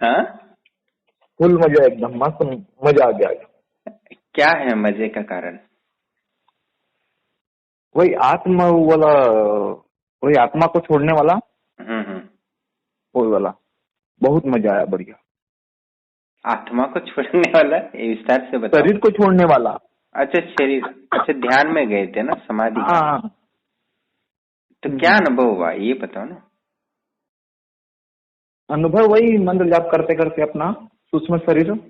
हाँ, फुल मजा, एकदम मस्त, मजा आ गया। क्या है मजे का कारण? वही आत्मा वो वाला, वही आत्मा को छोड़ने वाला, हम्म। वही वाला, बहुत मजा आया, बढ़िया। आत्मा को छोड़ने वाला, ये विस्तार से बताओ। शरीर को छोड़ने वाला। अच्छा, शरीर, अच्छा, ध्यान में गए थे ना, समाधि का? हाँ। तो क्या अनुभव हुआ ये बताओ ना। अनुभव वही मंत्र जाप करते करते अपना सूक्ष्म शरीर अच्छा,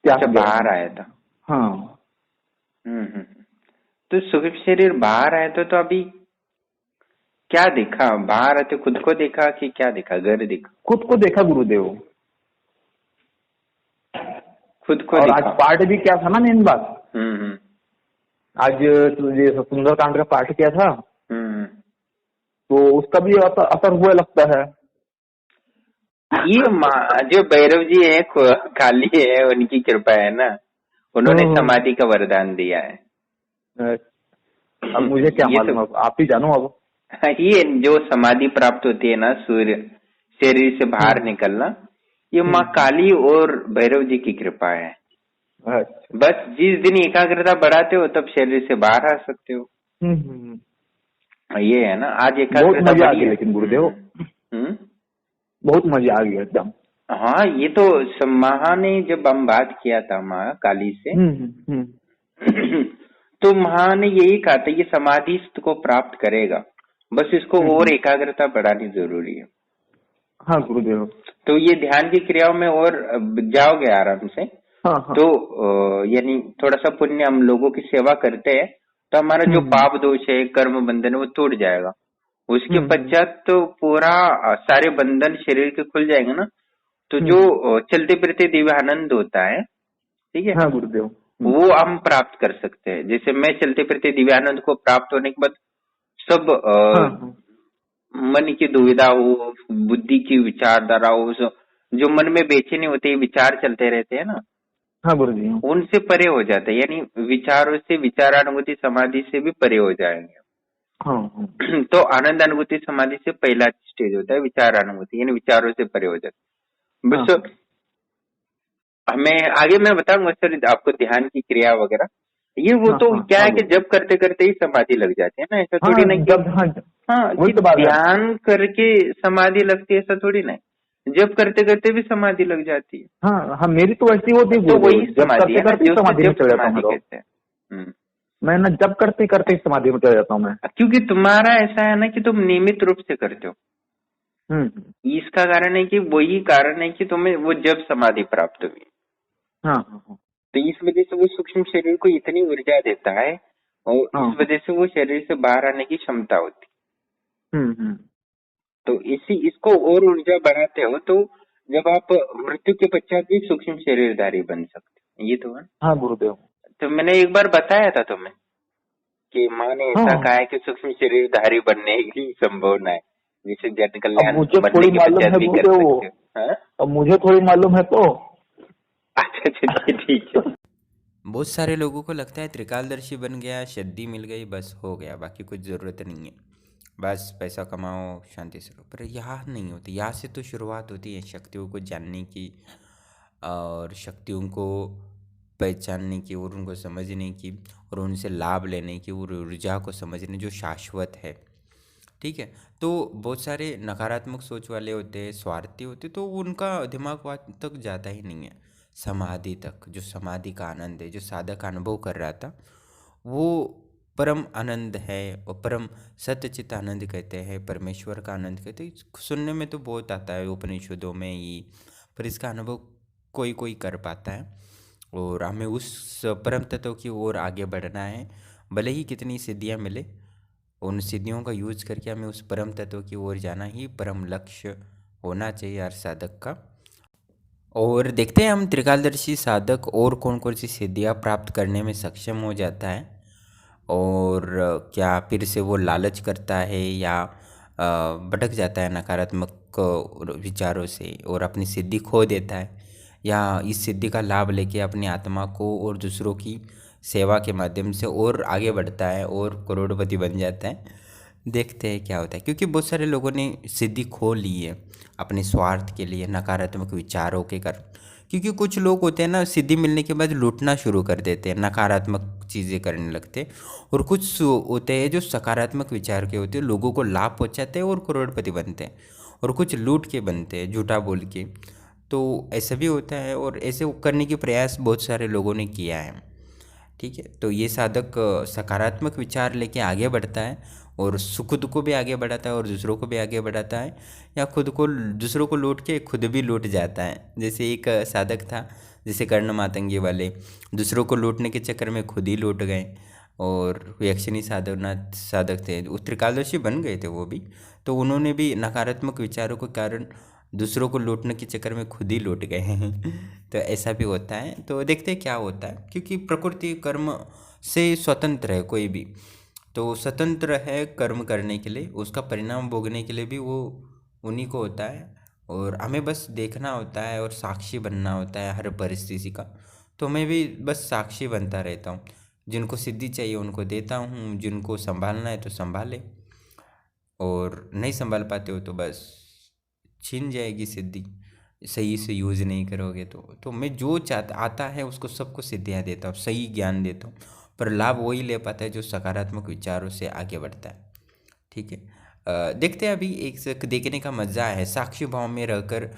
त्याग गया। बाहर आया था। हाँ। हम्म। तो सूक्ष्म शरीर बाहर आया तो अभी क्या देखा? बाहर आते खुद को देखा कि क्या देखा? घर देखा? खुद को देखा गुरुदेव। खुद को और आज देखा। पाठ भी क्या था ना, मेन बात, हम्म। आज ये सुंदरकांड का पाठ किया था, हम्म। तो उसका भी असर हुआ लगता है। ये जो भैरव जी है, काली है, उनकी कृपा है ना, उन्होंने समाधि का वरदान दिया है। अब मुझे क्या ये मालूम, तो अब आप ही जानो अब। ये जो समाधि प्राप्त होती है ना, सूर्य शरीर से बाहर निकलना, ये माँ काली और भैरव जी की कृपा है। अच्छा। बस जिस दिन एकाग्रता बढ़ाते हो तब शरीर से बाहर आ सकते हो। ये है ना, आज बहुत एकाग्रता मजा आ बढ़ी गया है। लेकिन गुरुदेव, बहुत मजा आ गया एकदम। हाँ, ये तो माँ ने जब हम बात किया था माँ काली से, तो माँ ने यही कहा था, ये समाधि को प्राप्त करेगा, बस इसको और एकाग्रता बढ़ानी जरूरी है। हाँ गुरुदेव। तो ये ध्यान की क्रियाओं में और जाओगे आराम से। हाँ। तो यानी थोड़ा सा पुण्य हम लोगों की सेवा करते हैं, तो हमारा जो पाप दोष है, कर्म बंधन है, वो टूट जाएगा। उसके पश्चात तो पूरा सारे बंधन शरीर के खुल जाएंगे ना, तो जो चलते फिरते दिव्यानंद होता है, ठीक है, हाँ गुरुदेव। वो हम प्राप्त कर सकते हैं। जैसे मैं चलते फिरते दिव्यानंद को प्राप्त होने के बाद सब मन की दुविधा हो, बुद्धि की विचारधारा हो, जो मन में बेचैनी होती है, विचार चलते रहते हैं ना, हाँ गुरुजी। उनसे परे हो जाते हैं। यानी विचारों से, विचारानुभूति समाधि से भी परे हो जाएंगे। हाँ। तो आनंद अनुभूति समाधि से पहला स्टेज होता है विचारानुभूति, यानी विचारों से परे हो जाते। बस हमें आगे मैं बताऊंगा सर आपको ध्यान की क्रिया वगैरह। ये वो तो क्या है कि जब करते करते ही समाधि लग जाती है ना, ऐसा थोड़ी ना कि हाँ कि ध्यान करके समाधि लगती है, ऐसा थोड़ी ना है। जब करते करते भी समाधि लग जाती है। हाँ, मेरी तो ऐसी होती है तो गुरुदेव, वही जब समाधि करते है ना, करते जो समाधि में जब चले जाता हूँ समाधि मैं तो। कहते हैं। मैं ना जब करते करते समाधि में चले जाता हूँ मैं। क्योंकि तुम्हारा ऐसा है ना कि तुम नियमित रूप से करते हो। इसका कारण है कि वही कारण है कि तुम्हें वो जब समाधि प्राप्त हुई। हाँ। तो इस वजह से वो सूक्ष्म शरीर को इतनी ऊर्जा देता है, और इस वजह से वो शरीर से बाहर आने की क्षमता होती। तो इसको और ऊर्जा बढ़ाते हो तो जब आप मृत्यु के पश्चात भी सूक्ष्म शरीरधारी बन सकते हो। ये तो है। हाँ गुरुदेव। तो मैंने एक बार बताया था तुम्हें कि माँ ने ऐसा कहा है कि सूक्ष्म शरीरधारी बनने की संभावना है, जिसे जन अब कल्याण मुझे बनने थोड़ी के मालूम पश्चात है भी कर गुरुदेव, सकते हो। हाँ? अब मुझे थोड़ी मालूम है तो। अच्छा, चलिए ठीक है। बहुत सारे लोगों को लगता है त्रिकालदर्शी बन गया, सिद्धि मिल गई, बस हो गया, बाकी कुछ ज़रूरत नहीं है, बस पैसा कमाओ, शांति से रहो। पर यहाँ नहीं होती। यहाँ से तो शुरुआत होती है शक्तियों को जानने की, और शक्तियों को पहचानने की, और उनको समझने की, और उनसे लाभ लेने की, और ऊर्जा को समझने जो शाश्वत है। ठीक है। तो बहुत सारे नकारात्मक सोच वाले होते हैं, स्वार्थी होते, तो उनका दिमाग वहाँ तक जाता ही नहीं है, समाधि तक। जो समाधि का आनंद है, जो साधक अनुभव कर रहा था, वो परम आनंद है, और परम सत्यचित आनंद कहते हैं, परमेश्वर का आनंद कहते हैं। सुनने में तो बहुत आता है उपनिषदों में ही, पर इसका अनुभव कोई कोई कर पाता है। और हमें उस परम तत्व की ओर आगे बढ़ना है, भले ही कितनी सिद्धियाँ मिले, उन सिद्धियों का यूज करके हमें उस परम तत्व की ओर जाना ही परम लक्ष्य होना चाहिए हर साधक का। और देखते हैं हम त्रिकालदर्शी साधक और कौन कौन सी सिद्धियाँ प्राप्त करने में सक्षम हो जाता है, और क्या फिर से वो लालच करता है, या भटक जाता है नकारात्मक विचारों से और अपनी सिद्धि खो देता है, या इस सिद्धि का लाभ लेके अपनी आत्मा को और दूसरों की सेवा के माध्यम से और आगे बढ़ता है और करोड़पति बन जाता है। देखते हैं क्या होता है, क्योंकि बहुत सारे लोगों ने सिद्धि खो ली है अपने स्वार्थ के लिए, नकारात्मक विचारों के कारण। क्योंकि कुछ लोग होते हैं ना, सिद्धि मिलने के बाद लूटना शुरू कर देते हैं, नकारात्मक चीज़ें करने लगते हैं। और कुछ होते हैं जो सकारात्मक विचार के होते हैं, लोगों को लाभ पहुंचाते हैं और करोड़पति बनते हैं। और कुछ लूट के बनते हैं, झूठा बोल के। तो ऐसा भी होता है, और ऐसे करने के प्रयास बहुत सारे लोगों ने किया है। ठीक है, तो ये साधक सकारात्मक विचार लेके आगे बढ़ता है, और खुद को भी आगे बढ़ाता है और दूसरों को भी आगे बढ़ाता है, या खुद को दूसरों को लूट के खुद भी लूट जाता है। जैसे एक साधक था, जैसे कर्ण मातंगी वाले, दूसरों को लूटने के चक्कर में खुद ही लूट गए। और यक्षिणी साधकनाथ साधक थे, वो त्रिकालदर्शी बन गए थे वो भी। तो उन्होंने भी नकारात्मक विचारों के कारण दूसरों को लूटने के चक्कर में खुद ही लूट गए हैं। तो ऐसा भी होता है। तो देखते हैं क्या होता है, क्योंकि प्रकृति कर्म से स्वतंत्र है कोई भी। तो स्वतंत्र है कर्म करने के लिए, उसका परिणाम भोगने के लिए भी वो उन्हीं को होता है। और हमें बस देखना होता है और साक्षी बनना होता है हर परिस्थिति का। तो मैं भी बस साक्षी बनता रहता हूँ। जिनको सिद्धि चाहिए उनको देता हूँ, जिनको संभालना है तो संभाले, और नहीं संभाल पाते हो तो बस छीन जाएगी सिद्धि, सही से यूज़ नहीं करोगे तो मैं जो चाहता आता है उसको सबको सिद्धियाँ देता हूँ, सही ज्ञान देता हूँ। पर लाभ वही ले पाता है जो सकारात्मक विचारों से आगे बढ़ता है। ठीक है, देखते हैं अभी एक देखने का मज़ा है, साक्षी भाव में रहकर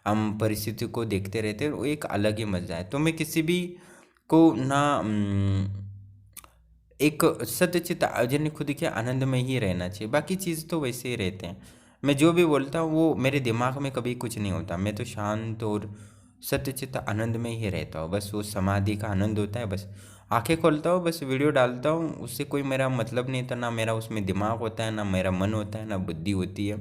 हम परिस्थिति को देखते रहते हैं, वो एक अलग ही मज़ा है। तो मैं किसी भी को ना एक सत्यचित यानी खुद के आनंद में ही रहना चाहिए, बाकी चीज़ तो वैसे ही रहते हैं। मैं जो भी बोलता हूँ वो मेरे दिमाग में कभी कुछ नहीं होता, मैं तो शांत और सत्यचित आनंद में ही रहता हूँ। बस वो समाधि का आनंद होता है, बस आंखें खोलता हूँ, बस वीडियो डालता हूँ, उससे कोई मेरा मतलब नहीं था, ना मेरा उसमें दिमाग होता है, ना मेरा मन होता है, ना बुद्धि होती है,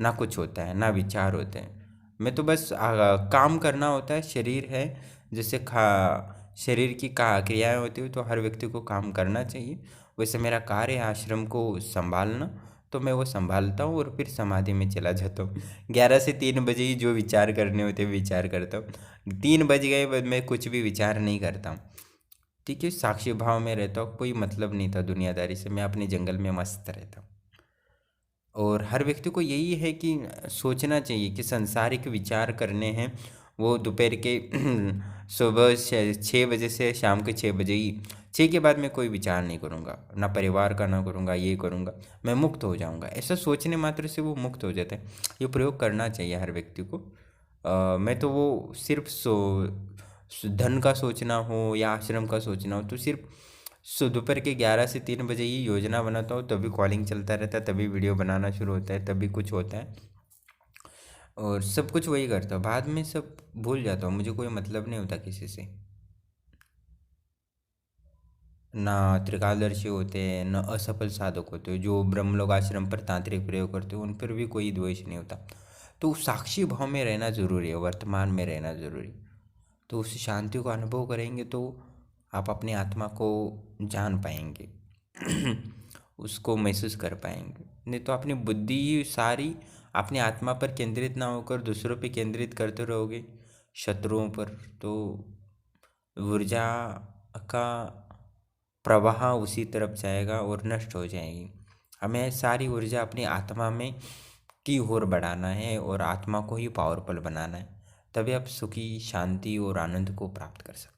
ना कुछ होता है, ना विचार होते हैं। मैं तो बस काम करना होता है, शरीर है, जैसे शरीर की क्रियाएं होती है, तो हर व्यक्ति को काम करना चाहिए। वैसे मेरा कार्य है आश्रम को संभालना, तो मैं वो संभालता हूँ और फिर समाधि में चला जाता हूँ। 11 से 3 बजे ही जो विचार करने होते हैं विचार करता हूँ। 3 बज गए बाद मैं कुछ भी विचार नहीं करता हूँ। ठीक है, साक्षी भाव में रहता हूँ, कोई मतलब नहीं था दुनियादारी से, मैं अपने जंगल में मस्त रहता हूँ। और हर व्यक्ति को यही है कि सोचना चाहिए कि सांसारिक विचार करने हैं वो दोपहर के सुबह 6 बजे से शाम के 6 बजे ही। 6 के बाद मैं कोई विचार नहीं करूँगा, ना परिवार का ना करूँगा, ये करूँगा, मैं मुक्त हो जाऊँगा। ऐसा सोचने मात्र से वो मुक्त हो जाता है। ये प्रयोग करना चाहिए हर व्यक्ति को। मैं तो वो सिर्फ धन का सोचना हो या आश्रम का सोचना हो तो सिर्फ दोपहर के 11 से 3 बजे ही योजना बनाता हूँ, तभी कॉलिंग चलता रहता है, तभी वीडियो बनाना शुरू होता है, तभी कुछ होता है। और सब कुछ वही करता हूँ, बाद में सब भूल जाता हूँ, मुझे कोई मतलब नहीं होता किसी से। ना त्रिकालदर्शी होते हैं, न असफल साधक होते हैं जो ब्रह्मलोक आश्रम पर तांत्रिक प्रयोग करते हैं, उन पर भी कोई द्वेष नहीं होता। तो साक्षी भाव में रहना जरूरी है, वर्तमान में रहना जरूरी। तो उस शांति को अनुभव करेंगे तो आप अपनी आत्मा को जान पाएंगे, उसको महसूस कर पाएंगे। नहीं तो अपनी बुद्धि सारी अपनी आत्मा पर केंद्रित ना होकर दूसरों पे केंद्रित करते रहोगे, शत्रुओं पर, तो ऊर्जा का प्रवाह उसी तरफ जाएगा और नष्ट हो जाएगी। हमें सारी ऊर्जा अपनी आत्मा में की ओर बढ़ाना है और आत्मा को ही पावरफुल बनाना है, तभी आप सुखी, शांति और आनंद को प्राप्त कर सकते हैं।